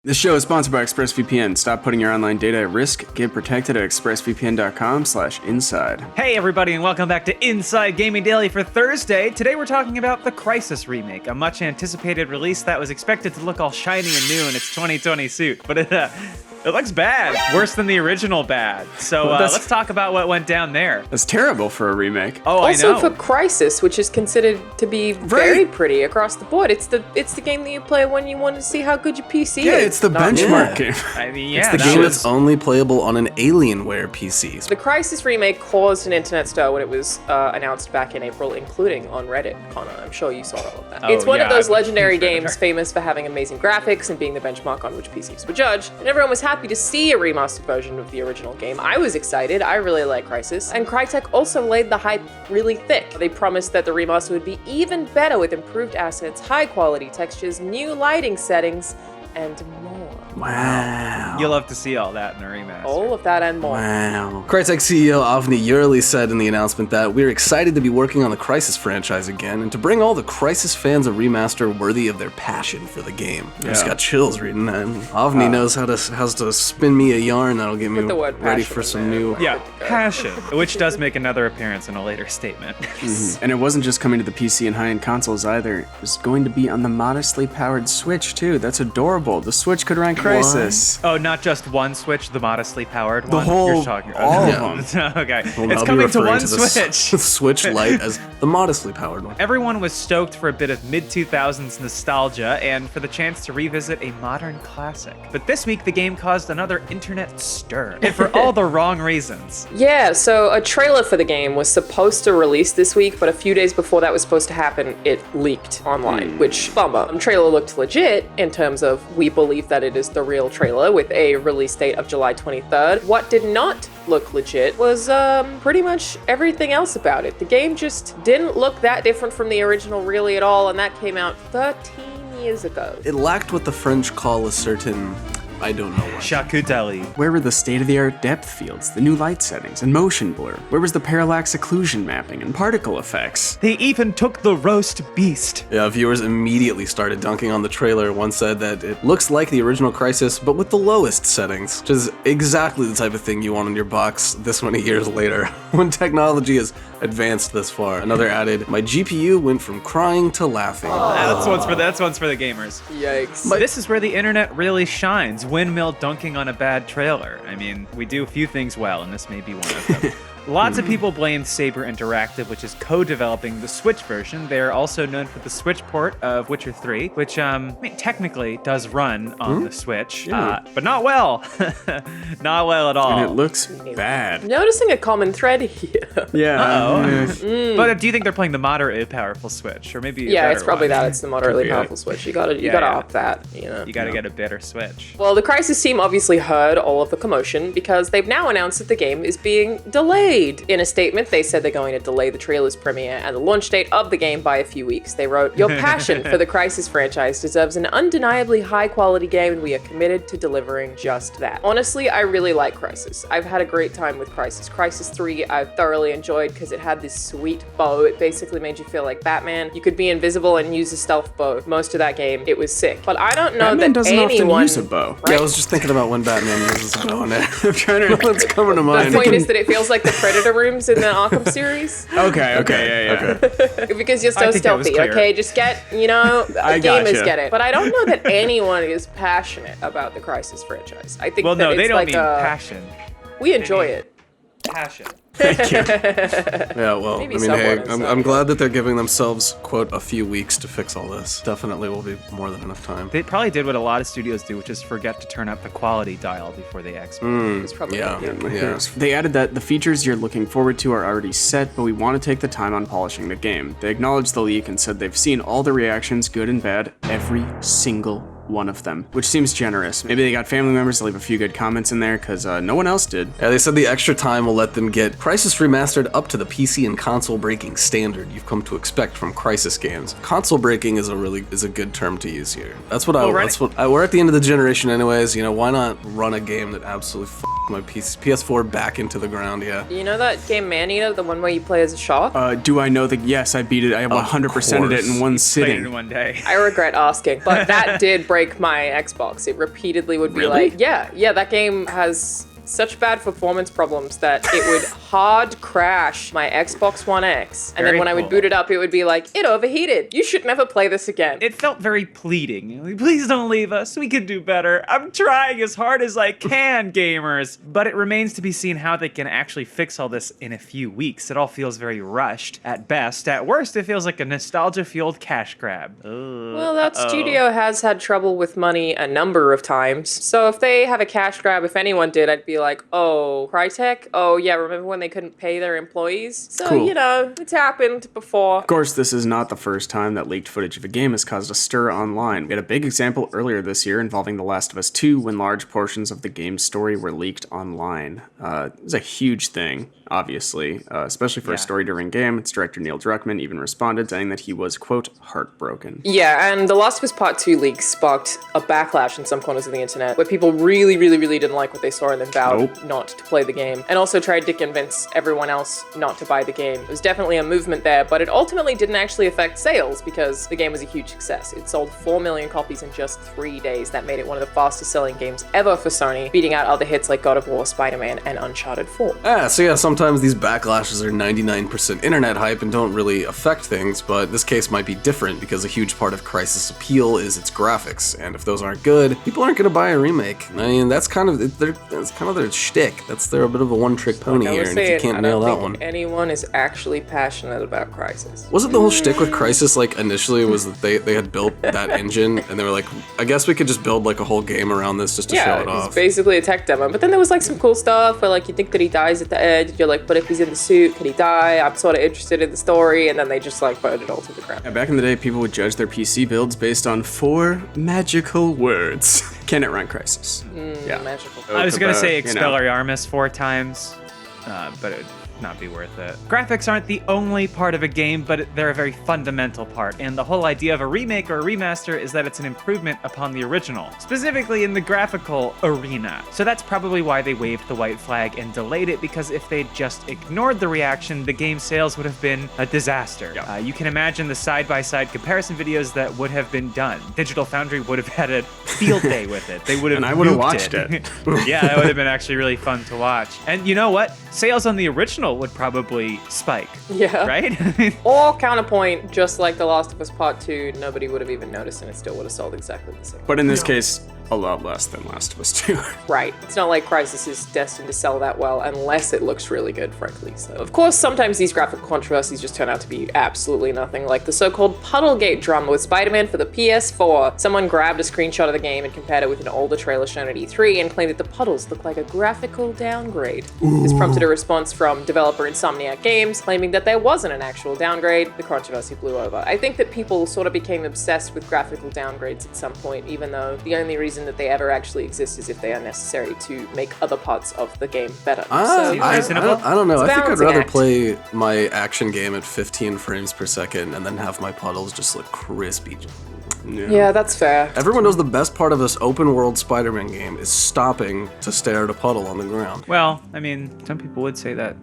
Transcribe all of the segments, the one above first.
This show is sponsored by ExpressVPN. Stop putting your online data at risk. Get protected at expressvpn.com/inside. Hey everybody, and welcome back to Inside Gaming Daily for Thursday. Today we're talking about the Crysis Remake, a much anticipated release that was expected to look all shiny and new in its 2020 suit, but it looks bad. Worse than the original bad. So let's talk about what went down there. That's terrible for a remake. Oh, I know. Also for Crysis, which is considered to be very pretty across the board. It's the game that you play when you want to see how good your PC is. Yeah, it's the benchmark game. I mean, It's yeah, the game that's only playable on an Alienware PC. The Crysis Remake caused an internet stir when it was announced back in April, including on Reddit, Connor. I'm sure you saw all of that. Oh, It's one of yeah, those legendary sure. games famous for having amazing graphics and being the benchmark on which PCs were judged, and everyone was happy to see a remastered version of the original game. I was excited. I really like Crysis. And Crytek also laid the hype really thick. They promised that the remaster would be even better with improved assets, high quality textures, new lighting settings, and more. Wow. You'll love to see all that in the remaster. All of that and more. Wow. Crytek CEO Avni Yurli said in the announcement that we're excited to be working on the Crysis franchise again and to bring all the Crysis fans a remaster worthy of their passion for the game. I just got chills reading that. Avni knows how to spin me a yarn that'll get me the word ready passion for in some there. new... Yeah, passion, which does make another appearance in a later statement. And it wasn't just coming to the PC and high-end consoles either. It was going to be on the modestly powered Switch too. That's adorable. The Switch could run Crysis. Oh, not just one Switch, the modestly powered one? The whole, You're talking all about. of them. Okay, Well, it's I'll be coming to referring one the Switch. Switch Lite as the modestly powered one. Everyone was stoked for a bit of mid-2000s nostalgia and for the chance to revisit a modern classic. But this week, the game caused another internet stir, and for all the wrong reasons. Yeah, so a trailer for the game was supposed to release this week, but a few days before that was supposed to happen, it leaked online, which bummer. The trailer looked legit in terms of we believe that it is the real trailer with a release date of July 23rd. What did not look legit was pretty much everything else about it. The game just didn't look that different from the original really at all, and that came out 13 years ago. It lacked what the French call a certain... I don't know what. Charcuterie. Where were the state-of-the-art depth fields, the new light settings, and motion blur? Where was the parallax occlusion mapping and particle effects? They even took the roast beast. Yeah, viewers immediately started dunking on the trailer. One said that it looks like the original Crysis, but with the lowest settings, which is exactly the type of thing you want on your box this many years later, when technology has advanced this far. Another added, my GPU went from crying to laughing. That's one's for the gamers. Yikes. But this is where the internet really shines. Windmill dunking on a bad trailer. I mean, we do a few things well, and this may be one of them. Lots of people blame Saber Interactive, which is co-developing the Switch version. They're also known for the Switch port of Witcher 3, which technically does run on the Switch, but not well. Not well at all. And it looks bad. Noticing a common thread here. Yeah. But do you think they're playing the moderately powerful Switch, or maybe? Yeah, it's probably that. It's the moderately Could be powerful Switch. You gotta Yeah. up that. You gotta get a better Switch. Well, the Crysis team obviously heard all of the commotion because they've now announced that the game is being delayed. In a statement, they said they're going to delay the trailer's premiere and the launch date of the game by a few weeks. They wrote, "Your passion for the Crysis franchise deserves an undeniably high-quality game, and we are committed to delivering just that." Honestly, I really like Crysis. I've had a great time with Crysis. Crysis 3 I've thoroughly enjoyed because it had this sweet bow. It basically made you feel like Batman. You could be invisible and use a stealth bow. Most of that game, it was sick. But I don't know Batman that doesn't anyone... often use a bow. Yeah, I was just thinking about when Batman uses a bow. I'm trying to... What's coming to The mind? point is that it feels like the Predator rooms in the Arkham series. Okay, yeah. Because you're I so think that was stealthy, clear. okay? Just get, I gamers gotcha. get it. But I don't know that anyone is passionate about the Crysis franchise. I think Well, that no, it's they don't like mean passion. we enjoy it. Passion. Yeah, well, Maybe I mean, someone hey, is I'm not. glad that they're giving themselves, quote, a few weeks to fix all this. Definitely will be more than enough time. They probably did what a lot of studios do, which is forget to turn up the quality dial before they export. It's probably Yeah, yeah. They added that the features you're looking forward to are already set, but we want to take the time on polishing the game. They acknowledged the leak and said they've seen all the reactions, good and bad, every single one of them, which seems generous. Maybe they got family members to leave a few good comments in there, because no one else did. Yeah, they said the extra time will let them get Crysis Remastered up to the PC and console breaking standard you've come to expect from Crysis games. Console breaking is a good term to use here. We're at the end of the generation anyways, why not run a game that absolutely my PS4 back into the ground, yeah. You know that game Maneater, the one where you play as a shark? Do I know that? Yes, I beat it. I 100%ed it in one Played sitting. it in one day. I regret asking, but that did break my Xbox. It repeatedly would be Really? like, yeah, that game has such bad performance problems that it would hard crash my Xbox One X. And Very then when I would cool. boot it up, it would be like, it overheated. You should never play this again. It felt very pleading. Like, please don't leave us. We could do better. I'm trying as hard as I can, gamers. But it remains to be seen how they can actually fix all this in a few weeks. It all feels very rushed at best. At worst, it feels like a nostalgia-fueled cash grab. Well, that studio has had trouble with money a number of times. So if they have a cash grab, if anyone did, I'd be like, oh, Crytek? Oh, yeah, remember when they couldn't pay their employees? So, Cool. you know, it's happened before. Of course, this is not the first time that leaked footage of a game has caused a stir online. We had a big example earlier this year involving The Last of Us 2 when large portions of the game's story were leaked online. It was a huge thing, obviously, especially for a story-driven game. Its director Neil Druckmann even responded saying that he was, quote, heartbroken. Yeah, and The Last of Us Part 2 leaks sparked a backlash in some corners of the internet where people really didn't like what they saw and then vowed not to play the game, and also tried to convince everyone else not to buy the game. It was definitely a movement there, but it ultimately didn't actually affect sales because the game was a huge success. It sold 4 million copies in just 3 days. That made it one of the fastest selling games ever for Sony, beating out other hits like God of War, Spider-Man, and Uncharted 4. So yeah, sometimes these backlashes are 99% internet hype and don't really affect things, but this case might be different because a huge part of Crysis' appeal is its graphics, and if those aren't good, people aren't gonna buy a remake. I mean, that's kind of their shtick. They're a bit of a one-trick pony here, and if you can't nail that one. Anyone is actually passionate about Crysis. Wasn't the whole shtick with Crysis, like, initially was that they had built that engine, and they were like, I guess we could just build, like, a whole game around this just to show it off. It's basically a tech demo. But then there was, like, some cool stuff where, like, you think that he dies at the end. You're like, but if he's in the suit, can he die? I'm sort of interested in the story. And then they just, like, burned it all to the ground. Yeah, back in the day, people would judge their PC builds based on 4 magical words. Can it run Crysis? Magical. I was going to say You know. Expelliarmus 4 times, but it would not be worth it. Graphics aren't the only part of a game, but they're a very fundamental part, and the whole idea of a remake or a remaster is that it's an improvement upon the original, specifically in the graphical arena. So that's probably why they waved the white flag and delayed it, because if they'd just ignored the reaction, the game's sales would have been a disaster. You can imagine the side-by-side comparison videos that would have been done. Digital Foundry would have had a field day with it. They would have And I would have nuked watched it. Yeah, that would have been actually really fun to watch. And you know what? Sales on the original would probably spike. Yeah. Right? Or counterpoint, just like The Last of Us Part 2, nobody would have even noticed and it still would have sold exactly the same. But in this case, a lot less than Last of Us 2. Right. It's not like Crysis is destined to sell that well unless it looks really good, frankly. So, of course, sometimes these graphical controversies just turn out to be absolutely nothing, like the so-called puddle-gate drama with Spider-Man for the PS4. Someone grabbed a screenshot of the game and compared it with an older trailer shown at E3 and claimed that the puddles look like a graphical downgrade. This prompted a response from developer Insomniac Games, claiming that there wasn't an actual downgrade. The controversy blew over. I think that people sort of became obsessed with graphical downgrades at some point, even though the only reason that they ever actually exist is if they are necessary to make other parts of the game better. I don't know. It's a I think I'd balancing rather act. play my action game at 15 frames per second and then have my puddles just look crispy. Yeah, that's fair. Everyone knows the best part of this open world Spider-Man game is stopping to stare at a puddle on the ground. Well, I mean, some people would say that,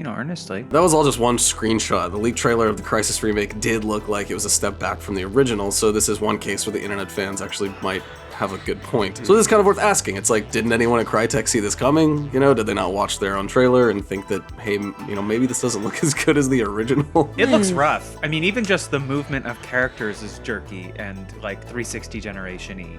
earnestly. That was all just one screenshot. The leaked trailer of the Crysis remake did look like it was a step back from the original, so this is one case where the internet fans actually might have a good point. So this is kind of worth asking. It's like, didn't anyone at Crytek see this coming? Did they not watch their own trailer and think that, hey, maybe this doesn't look as good as the original? It looks rough. I mean, even just the movement of characters is jerky and like 360 generation-y.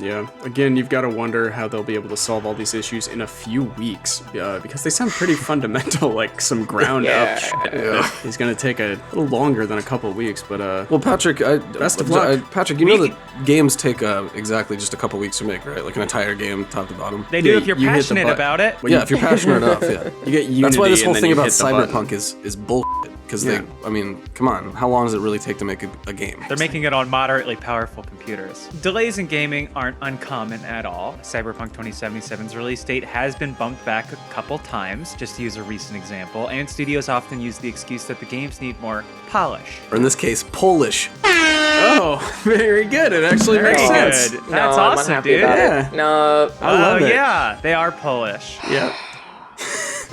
Yeah. Again, you've got to wonder how they'll be able to solve all these issues in a few weeks, because they sound pretty fundamental, like some ground up shit. Yeah. It's going to take a little longer than a couple weeks, but Well, Patrick, best of luck. Patrick, you know that games take exactly just a couple weeks to make, right? Like an entire game, top to bottom. They do Yeah, if you're you hit the passionate button. about it. Well, Yeah, if you're passionate enough, yeah. You get Unity, That's why this whole and then thing you about hit the button. Cyberpunk is bullshit. because Yeah. I mean, come on, how long does it really take to make a game? They're making it on moderately powerful computers. Delays in gaming aren't uncommon at all. Cyberpunk 2077's release date has been bumped back a couple times, just to use a recent example, and studios often use the excuse that the games need more polish. Or in this case, Polish. Oh, very good. It actually Very makes sense. good. No, That's I'm awesome, unhappy dude. about Yeah. it. No. I love it. Yeah, they are Polish. Yep.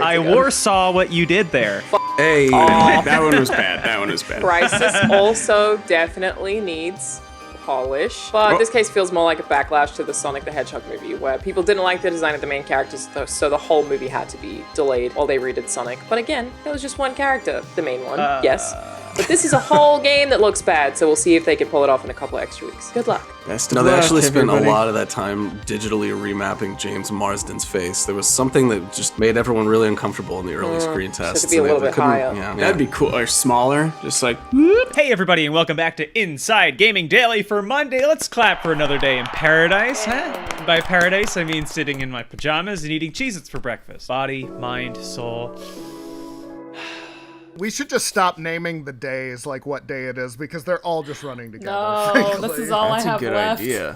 I warsaw what you did there. Hey. That one was bad. That one was bad. Crysis also definitely needs polish, but this case feels more like a backlash to the Sonic the Hedgehog movie, where people didn't like the design of the main characters, so the whole movie had to be delayed while they redid Sonic. But again, that was just one character, the main one, yes. But this is a whole game that looks bad, so we'll see if they can pull it off in a couple extra weeks. Good luck. Best of No, they luck, actually spent everybody. a lot of that time digitally remapping James Marsden's face. There was something that just made everyone really uncomfortable in the early screen tests. to be a and they- little they bit couldn't- higher. Yeah, That'd be cool. Or smaller. Just like, Hey everybody, and welcome back to Inside Gaming Daily for Monday. Let's clap for another day in paradise, huh? By paradise, I mean sitting in my pajamas and eating Cheez-Its for breakfast. Body, mind, soul. We should just stop naming the days like what day it is because they're all just running together. No, frankly. this is all that's I a have good left. idea.